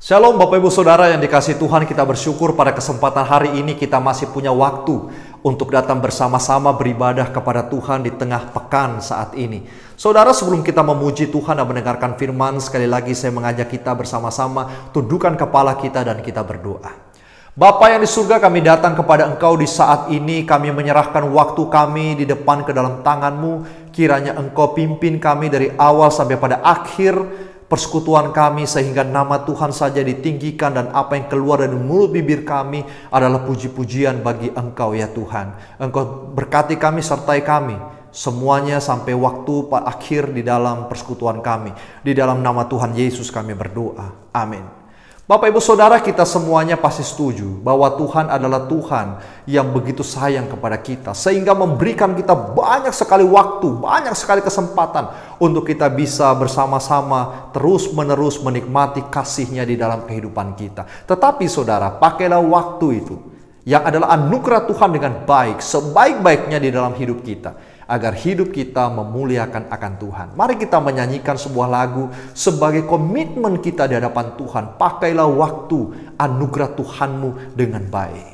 Shalom Bapak Ibu Saudara yang dikasihi Tuhan, kita bersyukur pada kesempatan hari ini kita masih punya waktu untuk datang bersama-sama beribadah kepada Tuhan di tengah pekan saat ini. Saudara, sebelum kita memuji Tuhan dan mendengarkan firman, sekali lagi saya mengajak kita bersama-sama tundukkan kepala kita dan kita berdoa. Bapa yang di surga, kami datang kepada Engkau di saat ini, kami menyerahkan waktu kami di depan ke dalam tangan-Mu. Kiranya Engkau pimpin kami dari awal sampai pada akhir persekutuan kami, sehingga nama Tuhan saja ditinggikan dan apa yang keluar dari mulut bibir kami adalah puji-pujian bagi Engkau ya Tuhan. Engkau berkati kami, sertai kami semuanya sampai waktu akhir di dalam persekutuan kami. Di dalam nama Tuhan Yesus kami berdoa. Amin. Bapak Ibu Saudara, kita semuanya pasti setuju bahwa Tuhan adalah Tuhan yang begitu sayang kepada kita, sehingga memberikan kita banyak sekali waktu, banyak sekali kesempatan untuk kita bisa bersama-sama terus-menerus menikmati kasih-Nya di dalam kehidupan kita. Tetapi saudara, pakailah waktu itu yang adalah anugerah Tuhan dengan baik, sebaik-baiknya di dalam hidup kita, agar hidup kita memuliakan akan Tuhan. Mari kita menyanyikan sebuah lagu sebagai komitmen kita di hadapan Tuhan. Pakailah waktu anugerah Tuhanmu dengan baik.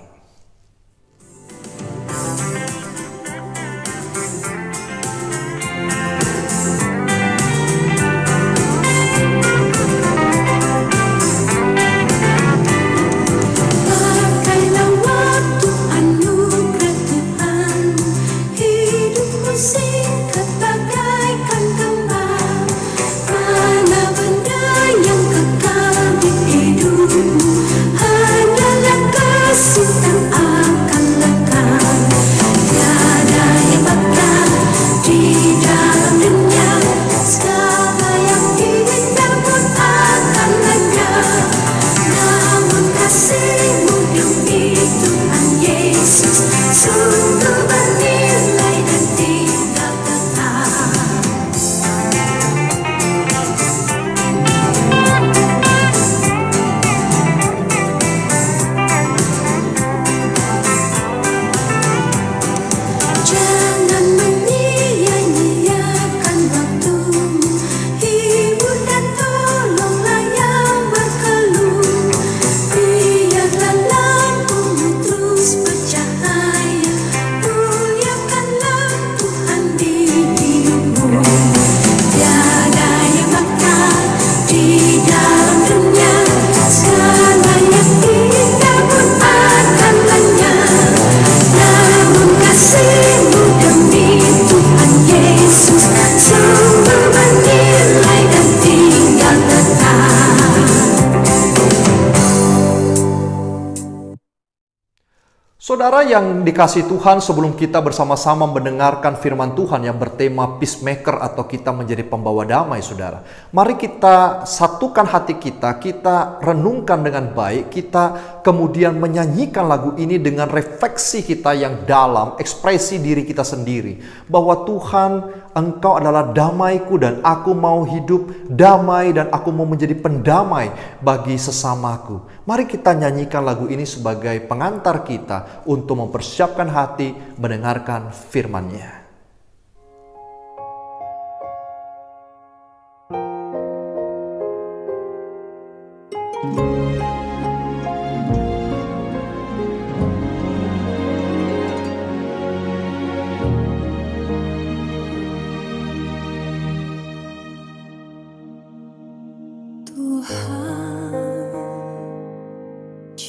Saudara yang dikasihi Tuhan, sebelum kita bersama-sama mendengarkan firman Tuhan yang bertema peacemaker atau kita menjadi pembawa damai, saudara, mari kita satukan hati kita, kita renungkan dengan baik, kita kemudian menyanyikan lagu ini dengan refleksi kita yang dalam, ekspresi diri kita sendiri, bahwa Tuhan, Engkau adalah damaiku dan aku mau hidup damai dan aku mau menjadi pendamai bagi sesamaku. Mari kita nyanyikan lagu ini sebagai pengantar kita untuk mempersiapkan hati mendengarkan firman-Nya.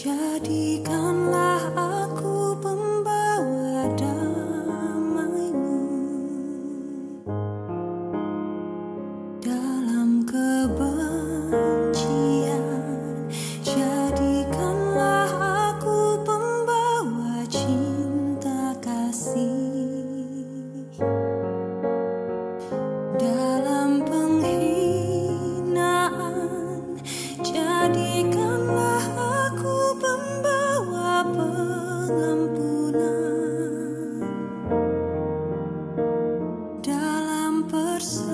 Jadikanlah aku pembawa damai-Mu dalam kebencian. Jadikanlah aku pembawa cinta kasih dalam penghinaan. Jadikanlah aku pembawa pengampunan dalam perselisihan.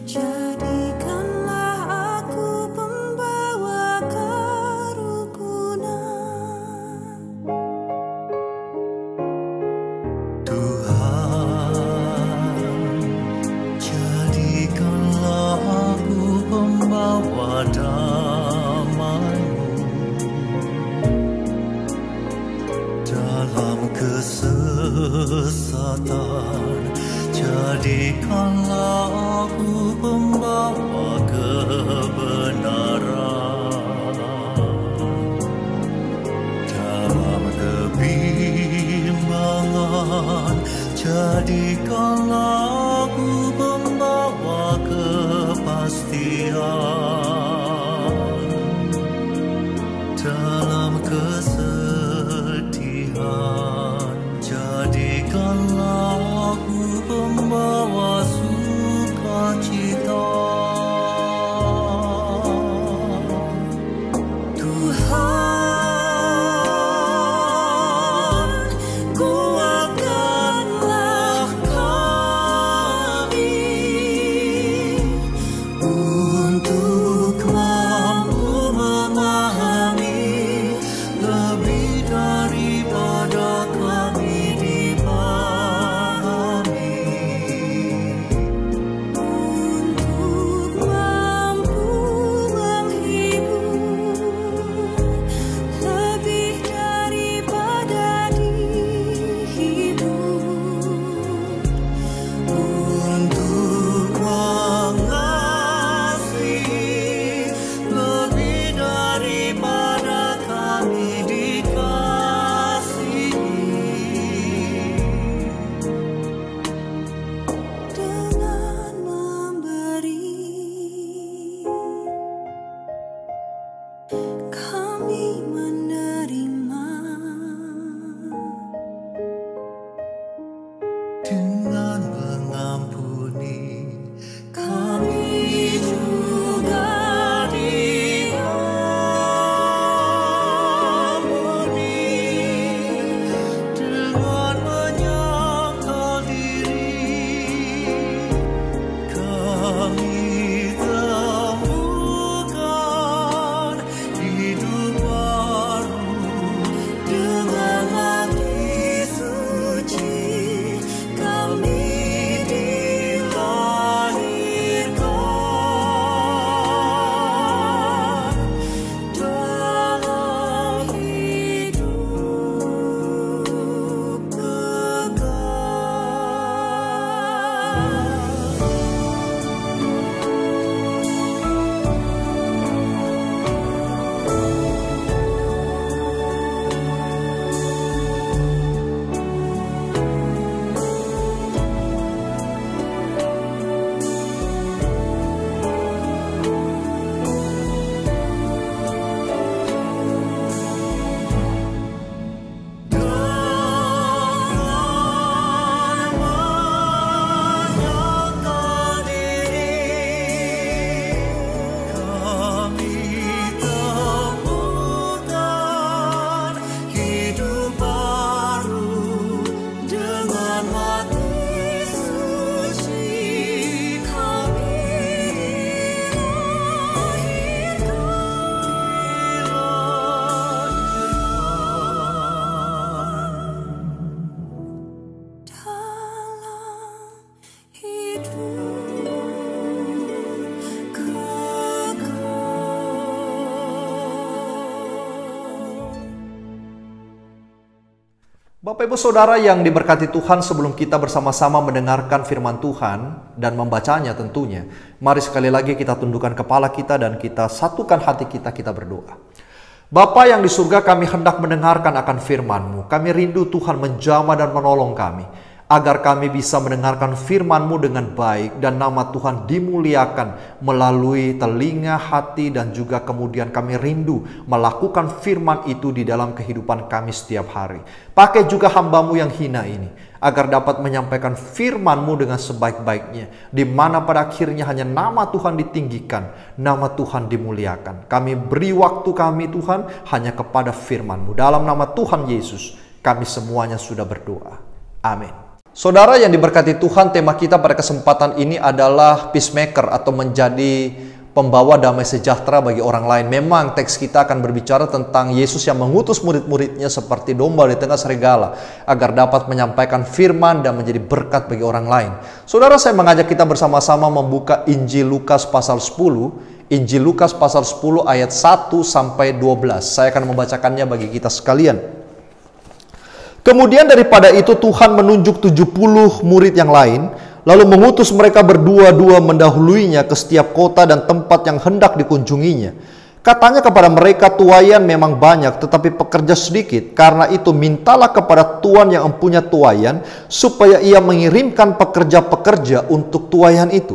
Jadikanlah aku pembawa kerukunan. Tuhan, jadikanlah aku pembawa padamu dalam kesesatan. Jadikanlah aku pembawa kebenaran dalam kebimbangan. Jadikanlah aku pembawa kepastian dalam kesedihan. Jadikanlah aku pembawa sukacita. Tuhan, kuatkanlah kami untuk mampu memahami lebih daripada kami dipahami, untuk mampu menghibur lebih daripada dihibur, Untuk mengasihi lebih daripada kami dikasihi, dengan memberi kami menerima, dengan mengampuni kami juga diampuni, dengan menyangkal diri kami temukan hidup baru. dengan hati suci kami dilahirkan dalam hidup Menyangkal diri kami temukan hidup baru, dengan hati suci kami dilahirkan dalam hidup kekal. Bapak Ibu Saudara yang diberkati Tuhan, sebelum kita bersama-sama mendengarkan firman Tuhan dan membacanya tentunya, mari sekali lagi kita tundukkan kepala kita dan kita satukan hati kita, kita berdoa. Bapa yang di surga, kami hendak mendengarkan akan firman-Mu. Kami rindu Tuhan menjamah dan menolong kami, agar kami bisa mendengarkan firman-Mu dengan baik dan nama Tuhan dimuliakan melalui telinga, hati, dan juga kemudian kami rindu melakukan firman itu di dalam kehidupan kami setiap hari. Pakai juga hamba-Mu yang hina ini, agar dapat menyampaikan firman-Mu dengan sebaik-baiknya, di mana pada akhirnya hanya nama Tuhan ditinggikan, nama Tuhan dimuliakan. Kami beri waktu kami Tuhan hanya kepada firman-Mu. Dalam nama Tuhan Yesus, kami semuanya sudah berdoa. Amin. Saudara yang diberkati Tuhan, tema kita pada kesempatan ini adalah peacemaker atau menjadi pembawa damai sejahtera bagi orang lain. Memang teks kita akan berbicara tentang Yesus yang mengutus murid-muridnya seperti domba di tengah serigala agar dapat menyampaikan firman dan menjadi berkat bagi orang lain. Saudara, saya mengajak kita bersama-sama membuka Injil Lukas pasal 10. Injil Lukas pasal 10 ayat 1 sampai 12. Saya akan membacakannya bagi kita sekalian. Kemudian daripada itu Tuhan menunjuk 70 murid yang lain, lalu mengutus mereka berdua-dua mendahuluinya ke setiap kota dan tempat yang hendak dikunjunginya. Katanya kepada mereka, tuaian memang banyak, tetapi pekerja sedikit. Karena itu mintalah kepada Tuan yang empunya tuaian, supaya ia mengirimkan pekerja-pekerja untuk tuaian itu.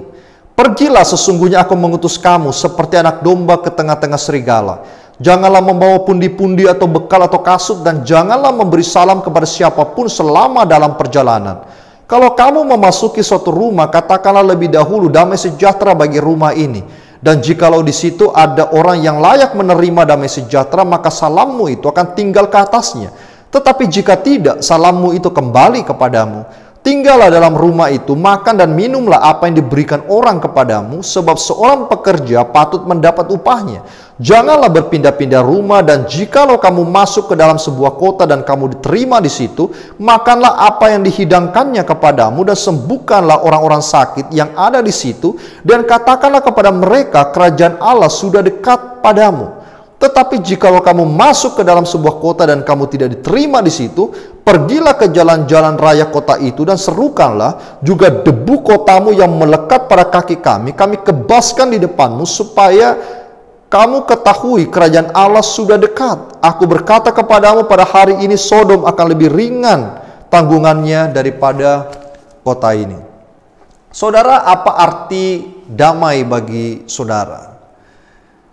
Pergilah, sesungguhnya aku mengutus kamu seperti anak domba ke tengah-tengah serigala. Janganlah membawa pundi-pundi atau bekal atau kasut, dan janganlah memberi salam kepada siapapun selama dalam perjalanan. Kalau kamu memasuki suatu rumah, katakanlah lebih dahulu damai sejahtera bagi rumah ini. Dan jikalau di situ ada orang yang layak menerima damai sejahtera, maka salammu itu akan tinggal ke atasnya. Tetapi jika tidak, salammu itu kembali kepadamu. Tinggallah dalam rumah itu, makan dan minumlah apa yang diberikan orang kepadamu, sebab seorang pekerja patut mendapat upahnya. Janganlah berpindah-pindah rumah, dan jikalau kamu masuk ke dalam sebuah kota dan kamu diterima di situ, makanlah apa yang dihidangkannya kepadamu dan sembuhkanlah orang-orang sakit yang ada di situ, dan katakanlah kepada mereka, kerajaan Allah sudah dekat padamu. Tetapi jikalau kamu masuk ke dalam sebuah kota dan kamu tidak diterima di situ, pergilah ke jalan-jalan raya kota itu dan serukanlah juga debu kotamu yang melekat pada kaki kami kebaskan di depanmu, supaya kamu ketahui kerajaan Allah sudah dekat. Aku berkata kepadamu, pada hari ini Sodom akan lebih ringan tanggungannya daripada kota ini. Saudara, apa arti damai bagi saudara?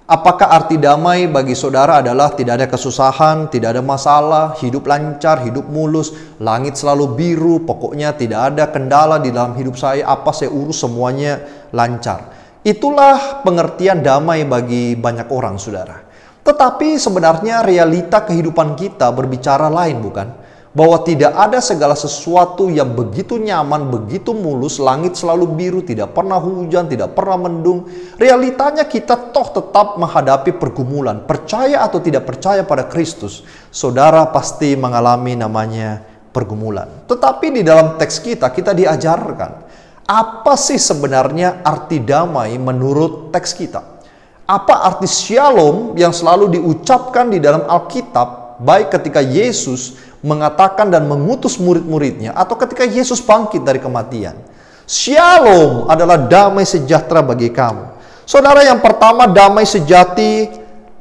Apakah arti damai bagi saudara adalah tidak ada kesusahan, tidak ada masalah, hidup lancar, hidup mulus, langit selalu biru, pokoknya tidak ada kendala di dalam hidup saya, apa saya urus semuanya lancar. Itulah pengertian damai bagi banyak orang, saudara. Tetapi sebenarnya realita kehidupan kita berbicara lain, bukan? Bahwa tidak ada segala sesuatu yang begitu nyaman, begitu mulus, langit selalu biru, tidak pernah hujan, tidak pernah mendung. Realitanya kita toh tetap menghadapi pergumulan. Percaya atau tidak percaya pada Kristus, saudara pasti mengalami namanya pergumulan. Tetapi di dalam teks kita diajarkan, apa sih sebenarnya arti damai menurut teks kita? Apa arti shalom yang selalu diucapkan di dalam Alkitab, baik ketika Yesus mengatakan dan mengutus murid-muridnya, atau ketika Yesus bangkit dari kematian? Shalom adalah damai sejahtera bagi kamu. Saudara, yang pertama, damai sejati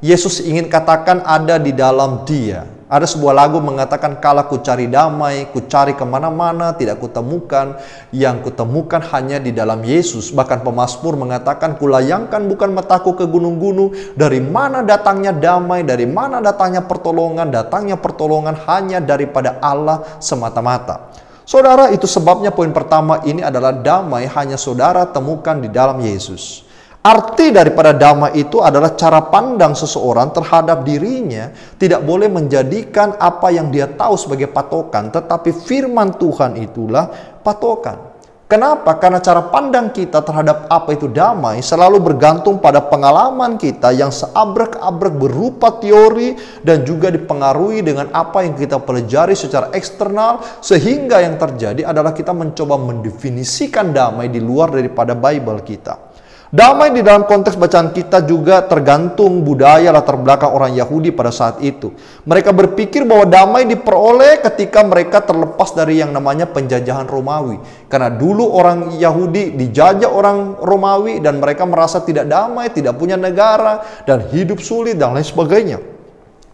Yesus ingin katakan ada di dalam Dia. Ada sebuah lagu mengatakan, kala ku cari damai, ku cari kemana-mana, tidak kutemukan. Yang kutemukan hanya di dalam Yesus. Bahkan pemazmur mengatakan, kulayangkan bukan mataku ke gunung-gunung. Dari mana datangnya damai, dari mana datangnya pertolongan? Datangnya pertolongan hanya daripada Allah semata-mata. Saudara, itu sebabnya poin pertama ini adalah damai hanya saudara temukan di dalam Yesus. Arti daripada damai itu adalah cara pandang seseorang terhadap dirinya tidak boleh menjadikan apa yang dia tahu sebagai patokan, tetapi firman Tuhan itulah patokan. Kenapa? Karena cara pandang kita terhadap apa itu damai selalu bergantung pada pengalaman kita yang seabrek-abrek berupa teori dan juga dipengaruhi dengan apa yang kita pelajari secara eksternal, sehingga yang terjadi adalah kita mencoba mendefinisikan damai di luar daripada Bible kita. Damai di dalam konteks bacaan kita juga tergantung budaya latar belakang orang Yahudi pada saat itu. Mereka berpikir bahwa damai diperoleh ketika mereka terlepas dari yang namanya penjajahan Romawi. Karena dulu orang Yahudi dijajah orang Romawi dan mereka merasa tidak damai, tidak punya negara, dan hidup sulit dan lain sebagainya.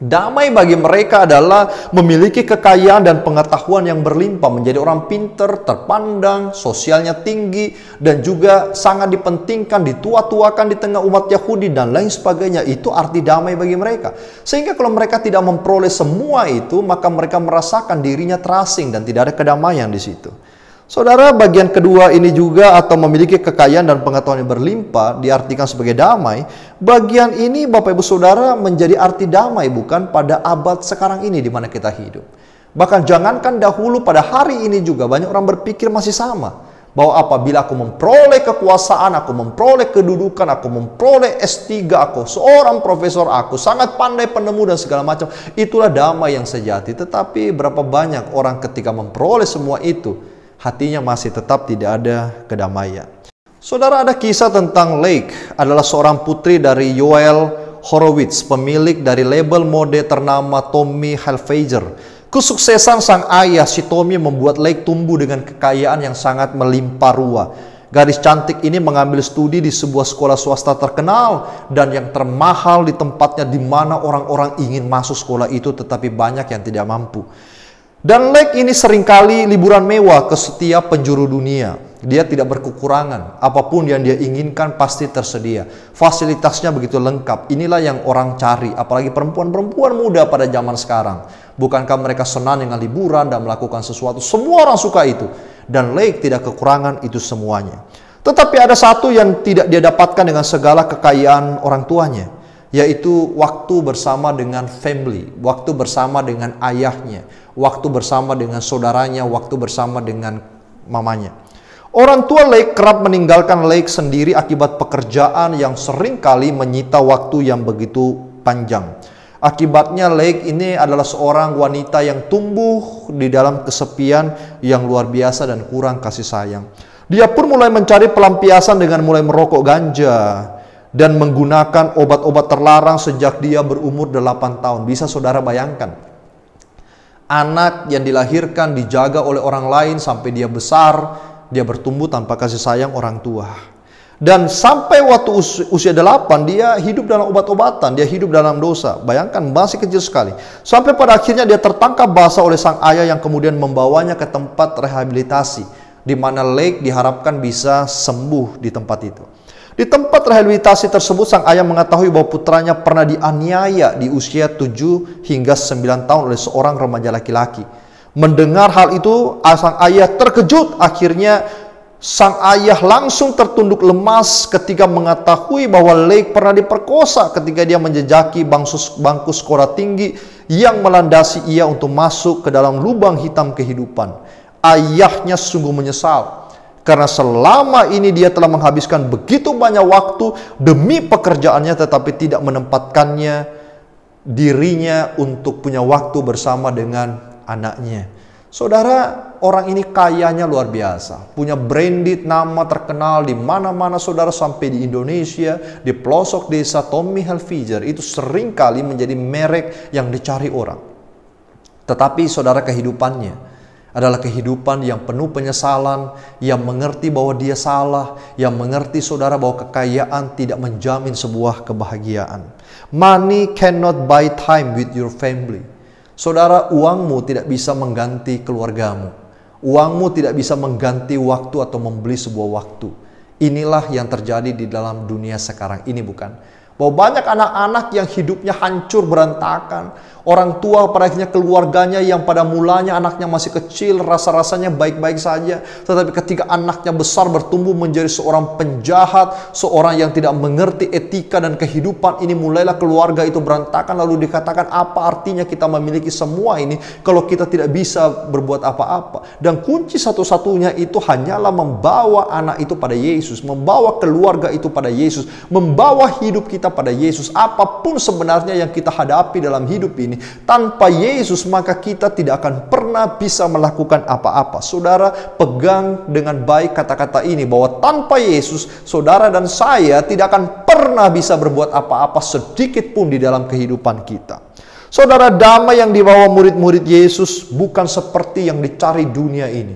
Damai bagi mereka adalah memiliki kekayaan dan pengetahuan yang berlimpah, menjadi orang pinter, terpandang, sosialnya tinggi, dan juga sangat dipentingkan, ditua-tuakan di tengah umat Yahudi, dan lain sebagainya. Itu arti damai bagi mereka. Sehingga kalau mereka tidak memperoleh semua itu, maka mereka merasakan dirinya terasing dan tidak ada kedamaian di situ. Saudara, bagian kedua ini juga, atau memiliki kekayaan dan pengetahuan yang berlimpah, diartikan sebagai damai. Bagian ini, Bapak Ibu Saudara, menjadi arti damai bukan pada abad sekarang ini di mana kita hidup. Bahkan jangankan dahulu, pada hari ini juga banyak orang berpikir masih sama. Bahwa apabila aku memperoleh kekuasaan, aku memperoleh kedudukan, aku memperoleh S3, aku seorang profesor, aku sangat pandai penemu dan segala macam, itulah damai yang sejati. Tetapi berapa banyak orang ketika memperoleh semua itu, hatinya masih tetap tidak ada kedamaian. Saudara, ada kisah tentang Lake, adalah seorang putri dari Yoel Horowitz, pemilik dari label mode ternama Tommy Hilfiger. Kesuksesan sang ayah, si Tommy, membuat Lake tumbuh dengan kekayaan yang sangat melimpah ruah. Gadis cantik ini mengambil studi di sebuah sekolah swasta terkenal dan yang termahal di tempatnya, di mana orang-orang ingin masuk sekolah itu tetapi banyak yang tidak mampu. Dan Lake ini seringkali liburan mewah ke setiap penjuru dunia. Dia tidak berkekurangan, apapun yang dia inginkan pasti tersedia. Fasilitasnya begitu lengkap. Inilah yang orang cari, apalagi perempuan-perempuan muda pada zaman sekarang. Bukankah mereka senang dengan liburan dan melakukan sesuatu? Semua orang suka itu. Dan Lake tidak kekurangan itu semuanya. Tetapi ada satu yang tidak dia dapatkan dengan segala kekayaan orang tuanya, yaitu waktu bersama dengan family, waktu bersama dengan ayahnya, waktu bersama dengan saudaranya, waktu bersama dengan mamanya. Orang tua Lake kerap meninggalkan Lake sendiri akibat pekerjaan yang seringkali menyita waktu yang begitu panjang. Akibatnya Lake ini adalah seorang wanita yang tumbuh di dalam kesepian yang luar biasa dan kurang kasih sayang. Dia pun mulai mencari pelampiasan dengan mulai merokok ganja dan menggunakan obat-obat terlarang sejak dia berumur 8 tahun. Bisa saudara bayangkan? Anak yang dilahirkan dijaga oleh orang lain sampai dia besar, dia bertumbuh tanpa kasih sayang orang tua. Dan sampai waktu usia 8, dia hidup dalam obat-obatan, dia hidup dalam dosa. Bayangkan, masih kecil sekali. Sampai pada akhirnya dia tertangkap basah oleh sang ayah yang kemudian membawanya ke tempat rehabilitasi, di mana Lake diharapkan bisa sembuh di tempat itu. Di tempat rehabilitasi tersebut, sang ayah mengetahui bahwa putranya pernah dianiaya di usia 7 hingga 9 tahun oleh seorang remaja laki-laki. Mendengar hal itu, sang ayah terkejut. Akhirnya sang ayah langsung tertunduk lemas ketika mengetahui bahwa Lake pernah diperkosa ketika dia menjejaki bangku sekolah tinggi yang melandasi ia untuk masuk ke dalam lubang hitam kehidupan. Ayahnya sungguh menyesal karena selama ini dia telah menghabiskan begitu banyak waktu demi pekerjaannya tetapi tidak menempatkannya dirinya untuk punya waktu bersama dengan anaknya. Saudara, orang ini kayanya luar biasa, punya branded, nama terkenal di mana-mana saudara, sampai di Indonesia, di pelosok desa. Tommy Hilfiger itu seringkali menjadi merek yang dicari orang. Tetapi saudara, kehidupannya adalah kehidupan yang penuh penyesalan, yang mengerti bahwa dia salah, yang mengerti saudara bahwa kekayaan tidak menjamin sebuah kebahagiaan. Money cannot buy time with your family. Saudara, uangmu tidak bisa mengganti keluargamu. Uangmu tidak bisa mengganti waktu atau membeli sebuah waktu. Inilah yang terjadi di dalam dunia sekarang ini, bukan? Bahwa banyak anak-anak yang hidupnya hancur berantakan. Orang tua pada akhirnya keluarganya yang pada mulanya anaknya masih kecil, rasa-rasanya baik-baik saja. Tetapi ketika anaknya besar bertumbuh menjadi seorang penjahat, seorang yang tidak mengerti etika dan kehidupan, ini mulailah keluarga itu berantakan. Lalu dikatakan, apa artinya kita memiliki semua ini kalau kita tidak bisa berbuat apa-apa? Dan kunci satu-satunya itu hanyalah membawa anak itu pada Yesus, membawa keluarga itu pada Yesus, membawa hidup kita pada Yesus. Apapun sebenarnya yang kita hadapi dalam hidup ini, tanpa Yesus maka kita tidak akan pernah bisa melakukan apa-apa. Saudara, pegang dengan baik kata-kata ini, bahwa tanpa Yesus saudara dan saya tidak akan pernah bisa berbuat apa-apa sedikit pun di dalam kehidupan kita. Saudara, damai yang dibawa murid-murid Yesus bukan seperti yang dicari dunia ini.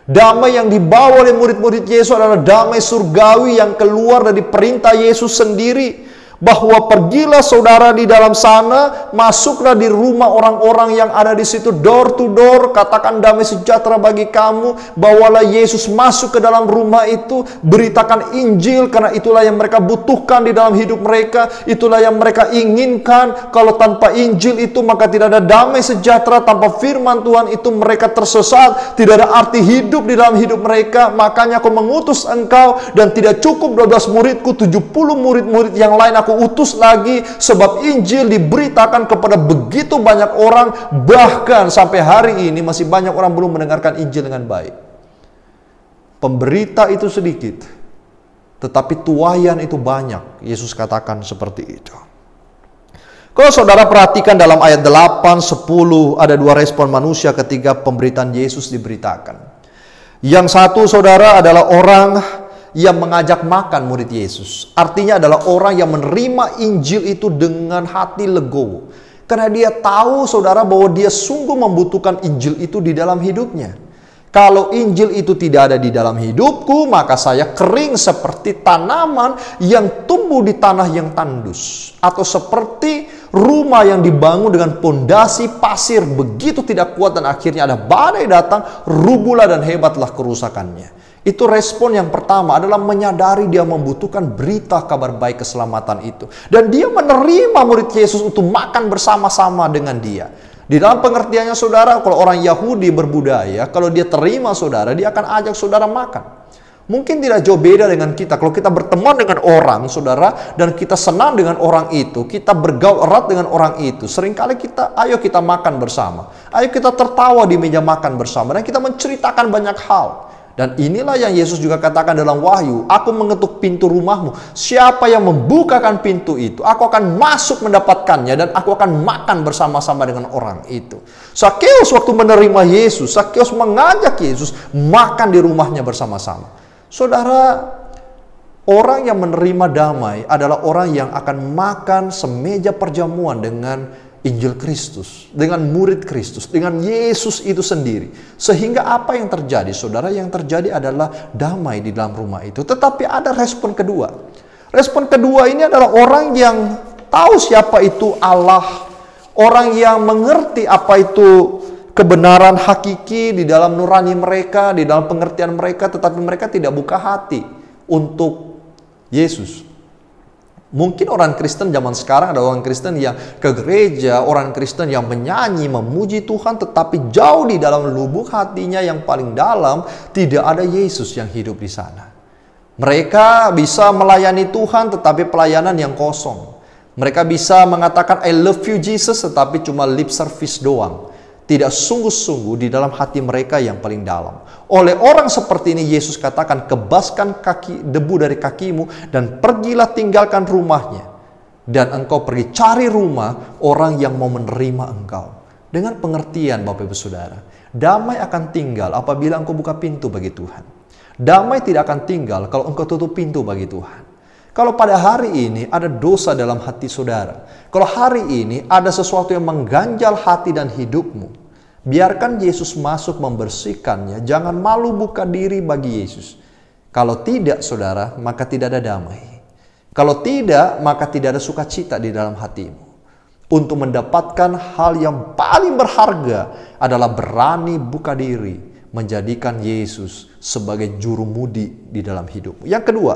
Damai yang dibawa oleh murid-murid Yesus adalah damai surgawi yang keluar dari perintah Yesus sendiri. Bahwa pergilah saudara di dalam sana, masuklah di rumah orang-orang yang ada di situ, door to door, katakan damai sejahtera bagi kamu. Bawalah Yesus masuk ke dalam rumah itu, beritakan Injil, karena itulah yang mereka butuhkan di dalam hidup mereka, itulah yang mereka inginkan. Kalau tanpa Injil itu maka tidak ada damai sejahtera, tanpa firman Tuhan itu mereka tersesat, tidak ada arti hidup di dalam hidup mereka. Makanya aku mengutus engkau, dan tidak cukup 12 muridku, 70 murid-murid yang lain aku utus lagi, sebab Injil diberitakan kepada begitu banyak orang, bahkan sampai hari ini masih banyak orang belum mendengarkan Injil dengan baik. Pemberita itu sedikit, tetapi tuaian itu banyak. Yesus katakan seperti itu. Kalau saudara perhatikan dalam ayat 8, 10, ada dua respon manusia ketika pemberitaan Yesus diberitakan. Yang satu, saudara, adalah orang yang mengajak makan murid Yesus. Artinya adalah orang yang menerima Injil itu dengan hati legowo. Karena dia tahu, saudara, bahwa dia sungguh membutuhkan Injil itu di dalam hidupnya. Kalau Injil itu tidak ada di dalam hidupku, maka saya kering seperti tanaman yang tumbuh di tanah yang tandus. Atau seperti rumah yang dibangun dengan pondasi pasir, begitu tidak kuat dan akhirnya ada badai datang, rubuhlah dan hebatlah kerusakannya. Itu respon yang pertama, adalah menyadari dia membutuhkan berita kabar baik keselamatan itu. Dan dia menerima murid Yesus untuk makan bersama-sama dengan dia. Di dalam pengertiannya, saudara, kalau orang Yahudi berbudaya, kalau dia terima saudara, dia akan ajak saudara makan. Mungkin tidak jauh beda dengan kita. Kalau kita berteman dengan orang, saudara, dan kita senang dengan orang itu, kita bergaul erat dengan orang itu, seringkali ayo kita makan bersama. Ayo kita tertawa di meja makan bersama. Dan kita menceritakan banyak hal. Dan inilah yang Yesus juga katakan dalam Wahyu, aku mengetuk pintu rumahmu. Siapa yang membukakan pintu itu, aku akan masuk mendapatkannya dan aku akan makan bersama-sama dengan orang itu. Sakeus waktu menerima Yesus, Sakeus mengajak Yesus makan di rumahnya bersama-sama. Saudara, orang yang menerima damai adalah orang yang akan makan semeja perjamuan dengan Injil Kristus, dengan murid Kristus, dengan Yesus itu sendiri. Sehingga apa yang terjadi, saudara? Yang terjadi adalah damai di dalam rumah itu. Tetapi ada respon kedua. Respon kedua ini adalah orang yang tahu siapa itu Allah. Orang yang mengerti apa itu kebenaran hakiki di dalam nurani mereka, di dalam pengertian mereka. Tetapi mereka tidak buka hati untuk Yesus. Mungkin orang Kristen zaman sekarang ada orang Kristen yang ke gereja, orang Kristen yang menyanyi, memuji Tuhan, tetapi jauh di dalam lubuk hatinya yang paling dalam tidak ada Yesus yang hidup di sana. Mereka bisa melayani Tuhan tetapi pelayanan yang kosong. Mereka bisa mengatakan I love you Jesus tetapi cuma lip service doang. Tidak sungguh-sungguh di dalam hati mereka yang paling dalam. Oleh orang seperti ini Yesus katakan, kebaskan debu dari kakimu dan pergilah tinggalkan rumahnya. Dan engkau pergi cari rumah orang yang mau menerima engkau. Dengan pengertian Bapak Ibu Saudara, damai akan tinggal apabila engkau buka pintu bagi Tuhan. Damai tidak akan tinggal kalau engkau tutup pintu bagi Tuhan. Kalau pada hari ini ada dosa dalam hati saudara, kalau hari ini ada sesuatu yang mengganjal hati dan hidupmu, biarkan Yesus masuk membersihkannya. Jangan malu buka diri bagi Yesus. Kalau tidak, saudara, maka tidak ada damai. Kalau tidak, maka tidak ada sukacita di dalam hatimu. Untuk mendapatkan hal yang paling berharga adalah berani buka diri, menjadikan Yesus sebagai jurumudi di dalam hidupmu. Yang kedua,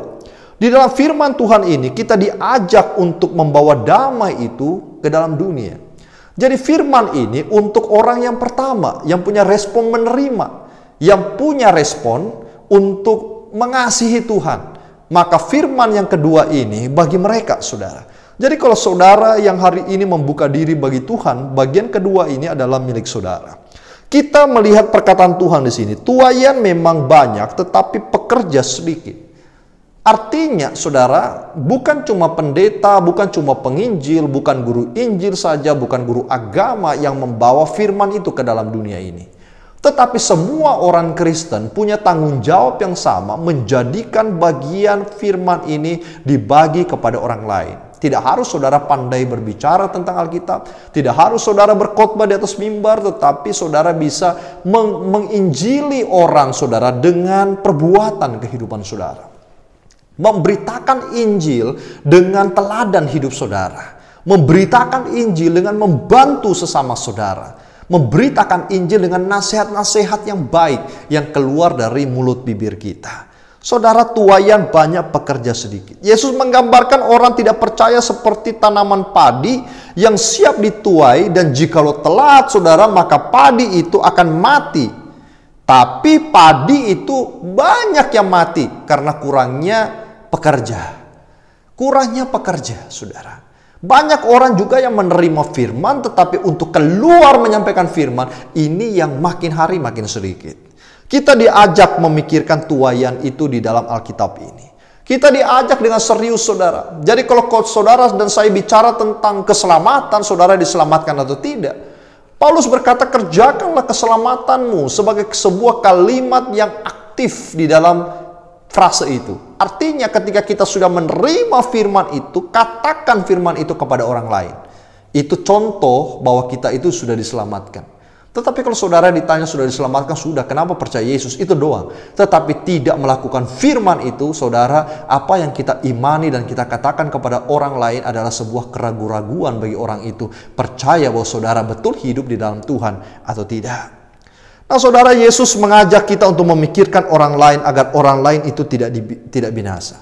di dalam firman Tuhan ini kita diajak untuk membawa damai itu ke dalam dunia. Jadi firman ini untuk orang yang pertama, yang punya respon menerima, yang punya respon untuk mengasihi Tuhan. Maka firman yang kedua ini bagi mereka, saudara. Jadi kalau saudara yang hari ini membuka diri bagi Tuhan, bagian kedua ini adalah milik saudara. Kita melihat perkataan Tuhan di sini. Tuaian memang banyak, tetapi pekerja sedikit. Artinya, saudara, bukan cuma pendeta, bukan cuma penginjil, bukan guru Injil saja, bukan guru agama yang membawa firman itu ke dalam dunia ini. Tetapi semua orang Kristen punya tanggung jawab yang sama menjadikan bagian firman ini dibagi kepada orang lain. Tidak harus saudara pandai berbicara tentang Alkitab, tidak harus saudara berkhotbah di atas mimbar, tetapi saudara bisa menginjili orang saudara dengan perbuatan kehidupan saudara. Memberitakan Injil dengan teladan hidup saudara. Memberitakan Injil dengan membantu sesama saudara. Memberitakan Injil dengan nasihat-nasihat yang baik yang keluar dari mulut bibir kita. Saudara, tuaian banyak, pekerja sedikit. Yesus menggambarkan orang tidak percaya seperti tanaman padi yang siap dituai, dan jikalau telat saudara, maka padi itu akan mati. Tapi padi itu banyak yang mati karena kurangnya pekerja. Kurangnya pekerja, saudara. Banyak orang juga yang menerima firman, tetapi untuk keluar menyampaikan firman, ini yang makin hari makin sedikit. Kita diajak memikirkan tuaian itu di dalam Alkitab ini. Kita diajak dengan serius, saudara. Jadi kalau saudara dan saya bicara tentang keselamatan, saudara diselamatkan atau tidak, Paulus berkata, kerjakanlah keselamatanmu sebagai sebuah kalimat yang aktif di dalam frase itu. Artinya ketika kita sudah menerima firman itu, katakan firman itu kepada orang lain. Itu contoh bahwa kita itu sudah diselamatkan. Tetapi kalau saudara ditanya sudah diselamatkan, sudah, kenapa percaya Yesus? Itu doang. Tetapi tidak melakukan firman itu, saudara, apa yang kita imani dan kita katakan kepada orang lain adalah sebuah keraguan-raguan bagi orang itu. Percaya bahwa saudara betul hidup di dalam Tuhan atau tidak. Nah, saudara, Yesus mengajak kita untuk memikirkan orang lain agar orang lain itu tidak binasa.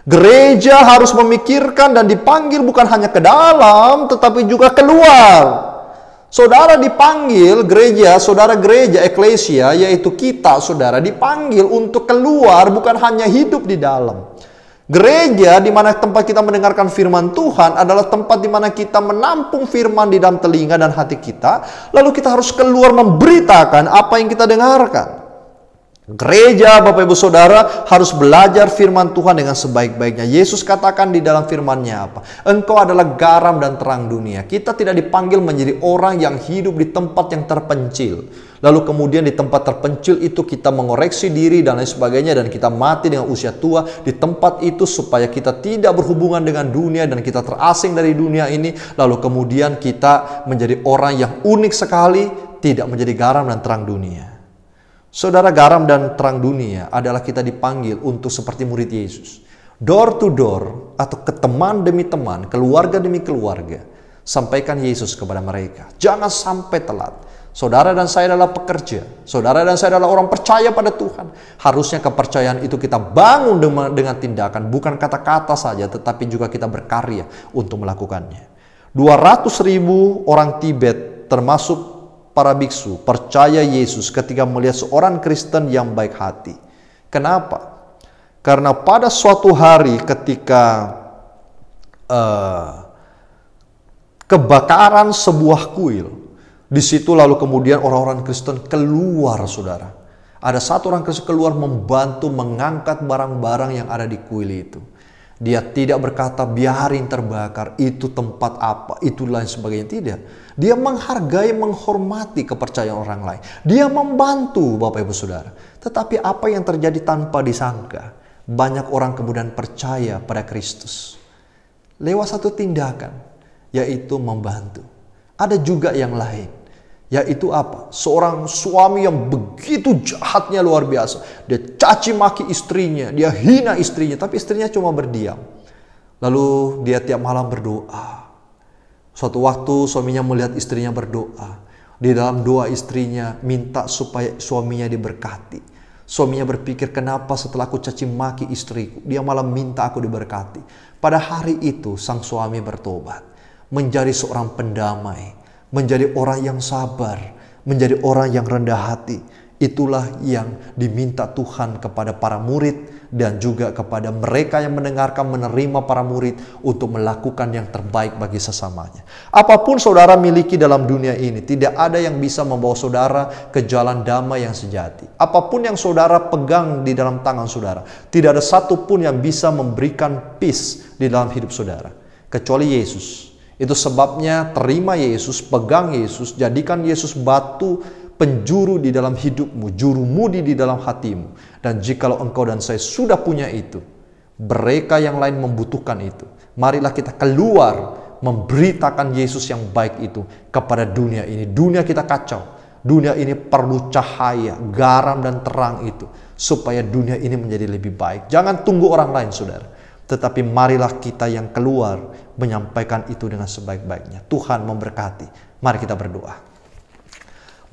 Gereja harus memikirkan dan dipanggil bukan hanya ke dalam, tetapi juga keluar. Saudara dipanggil gereja, saudara gereja, eklesia, yaitu kita, saudara, dipanggil untuk keluar, bukan hanya hidup di dalam. Gereja di mana tempat kita mendengarkan firman Tuhan adalah tempat di mana kita menampung firman di dalam telinga dan hati kita, lalu kita harus keluar memberitakan apa yang kita dengarkan. Gereja, Bapak Ibu Saudara, harus belajar firman Tuhan dengan sebaik-baiknya. Yesus katakan di dalam firman-Nya apa? Engkau adalah garam dan terang dunia. Kita tidak dipanggil menjadi orang yang hidup di tempat yang terpencil. Lalu kemudian di tempat terpencil itu kita mengoreksi diri dan lain sebagainya, dan kita mati dengan usia tua di tempat itu supaya kita tidak berhubungan dengan dunia dan kita terasing dari dunia ini. Lalu kemudian kita menjadi orang yang unik sekali, tidak menjadi garam dan terang dunia. Saudara, garam dan terang dunia adalah kita dipanggil untuk seperti murid Yesus. Door to door, atau ke teman demi teman, keluarga demi keluarga. Sampaikan Yesus kepada mereka. Jangan sampai telat. Saudara dan saya adalah pekerja. Saudara dan saya adalah orang percaya pada Tuhan. Harusnya kepercayaan itu kita bangun dengan tindakan. Bukan kata-kata saja, tetapi juga kita berkarya untuk melakukannya. 200.000 orang Tibet, termasuk para biksu, percaya Yesus ketika melihat seorang Kristen yang baik hati. Kenapa? Karena pada suatu hari ketika kebakaran sebuah kuil, di situ lalu kemudian orang-orang Kristen keluar, saudara. Ada satu orang Kristen keluar membantu mengangkat barang-barang yang ada di kuil itu. Dia tidak berkata biarin terbakar, itu tempat apa, itu lain sebagainya. Tidak. Dia menghargai, menghormati kepercayaan orang lain. Dia membantu, Bapak Ibu Saudara. Tetapi apa yang terjadi tanpa disangka? Banyak orang kemudian percaya pada Kristus lewat satu tindakan, yaitu membantu. Ada juga yang lain, yaitu apa? Seorang suami yang begitu jahatnya luar biasa. Dia caci maki istrinya, dia hina istrinya, tapi istrinya cuma berdiam. Lalu dia tiap malam berdoa. Suatu waktu suaminya melihat istrinya berdoa. Di dalam doa istrinya minta supaya suaminya diberkati. Suaminya berpikir, kenapa setelah aku caci maki istriku, dia malah minta aku diberkati. Pada hari itu sang suami bertobat, menjadi seorang pendamai, menjadi orang yang sabar, menjadi orang yang rendah hati. Itulah yang diminta Tuhan kepada para murid dan juga kepada mereka yang mendengarkan, menerima para murid untuk melakukan yang terbaik bagi sesamanya. Apapun saudara miliki dalam dunia ini, tidak ada yang bisa membawa saudara ke jalan damai yang sejati. Apapun yang saudara pegang di dalam tangan saudara, tidak ada satupun yang bisa memberikan peace di dalam hidup saudara, kecuali Yesus. Itu sebabnya terima Yesus, pegang Yesus, jadikan Yesus batu penjuru di dalam hidupmu, juru mudi di dalam hatimu. Dan jikalau engkau dan saya sudah punya itu, mereka yang lain membutuhkan itu, marilah kita keluar memberitakan Yesus yang baik itu kepada dunia ini. Dunia kita kacau, dunia ini perlu cahaya, garam dan terang itu, supaya dunia ini menjadi lebih baik. Jangan tunggu orang lain, saudara, tetapi marilah kita yang keluar menyampaikan itu dengan sebaik-baiknya. Tuhan memberkati. Mari kita berdoa.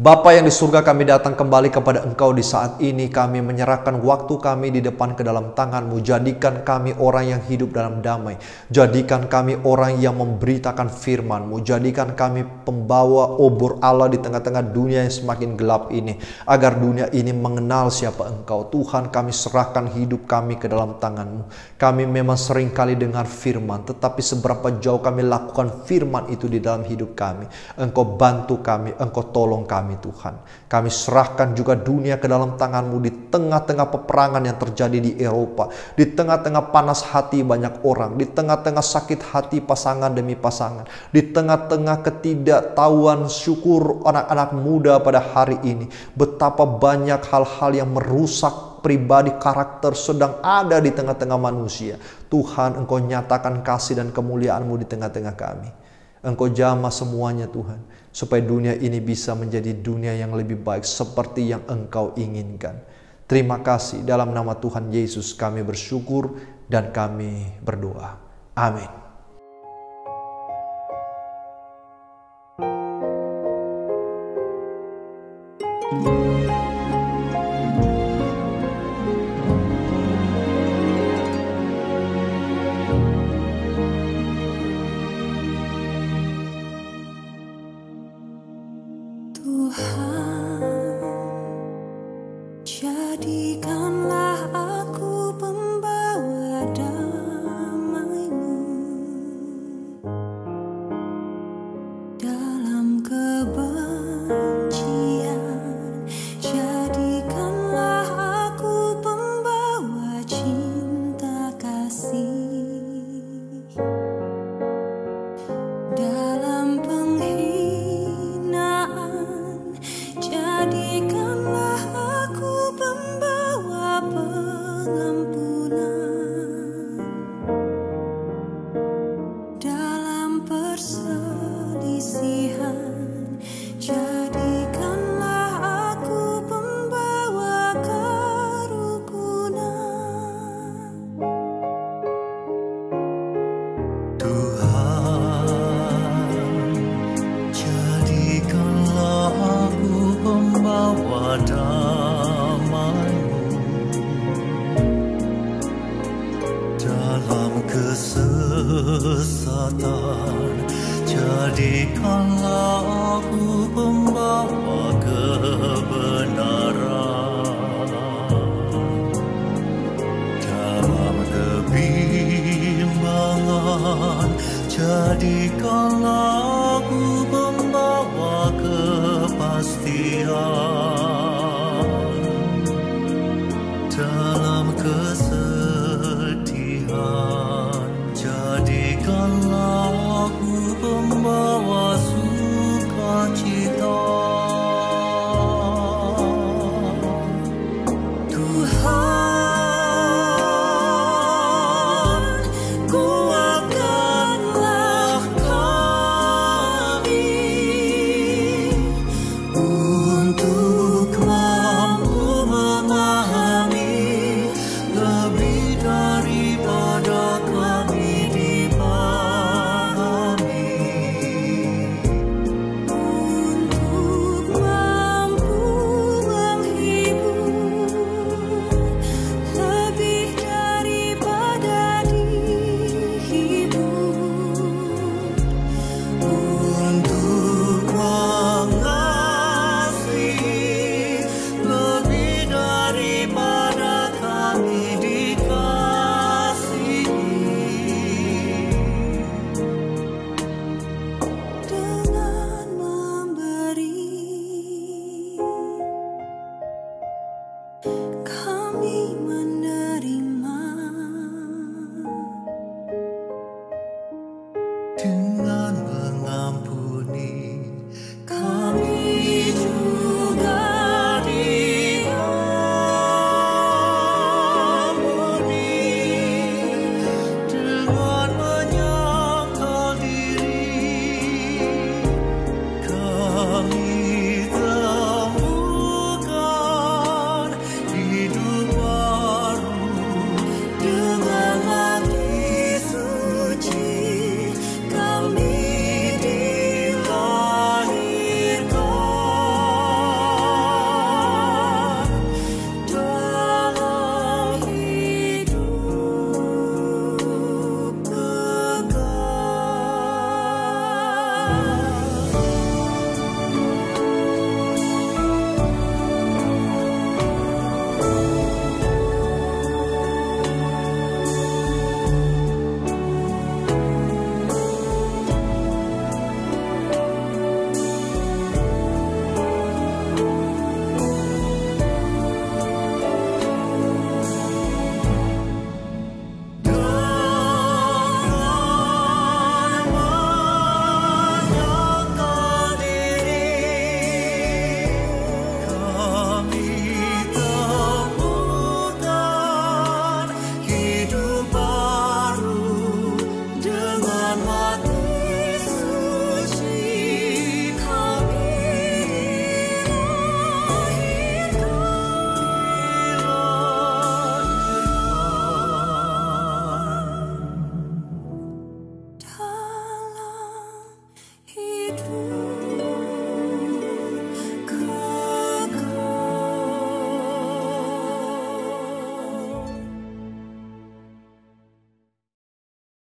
Bapa yang di surga, kami datang kembali kepada Engkau di saat ini. Kami menyerahkan waktu kami di depan ke dalam tangan-Mu. Jadikan kami orang yang hidup dalam damai. Jadikan kami orang yang memberitakan firman-Mu. Jadikan kami pembawa obor Allah di tengah-tengah dunia yang semakin gelap ini, agar dunia ini mengenal siapa Engkau. Tuhan, kami serahkan hidup kami ke dalam tangan-Mu. Kami memang sering kali dengar firman, tetapi seberapa jauh kami lakukan firman itu di dalam hidup kami. Engkau bantu kami, Engkau tolong kami. kami Tuhan. Kami serahkan juga dunia ke dalam tangan-Mu di tengah-tengah peperangan yang terjadi di Eropa, di tengah-tengah panas hati banyak orang, di tengah-tengah sakit hati pasangan demi pasangan, di tengah-tengah ketidaktahuan syukur anak-anak muda pada hari ini. Betapa banyak hal-hal yang merusak pribadi karakter sedang ada di tengah-tengah manusia. Tuhan, Engkau nyatakan kasih dan kemuliaan-Mu di tengah-tengah kami. Engkau jamah semuanya Tuhan, supaya dunia ini bisa menjadi dunia yang lebih baik seperti yang Engkau inginkan. Terima kasih, dalam nama Tuhan Yesus kami bersyukur dan kami berdoa. Amin. Jadikanlah aku pembawa damai-Mu dalam kebencian. Jadikanlah aku pembawa cinta kasih dalam penghinaan. Jadikanlah aku pembawa pengampunan dalam perselisihan. Jadikanlah aku pembawa kerukunan. Tuhan, jadikanlah aku pembawa damai-Mu dalam kesesatan. Jadikanlah aku pembawa kebenaran dalam kebimbangan. Jadikanlah aku pembawa kepastian dalam kesedihan. Jadikanlah aku pembawa sukacita. Tuhan, kuatkanlah kami untuk hidup.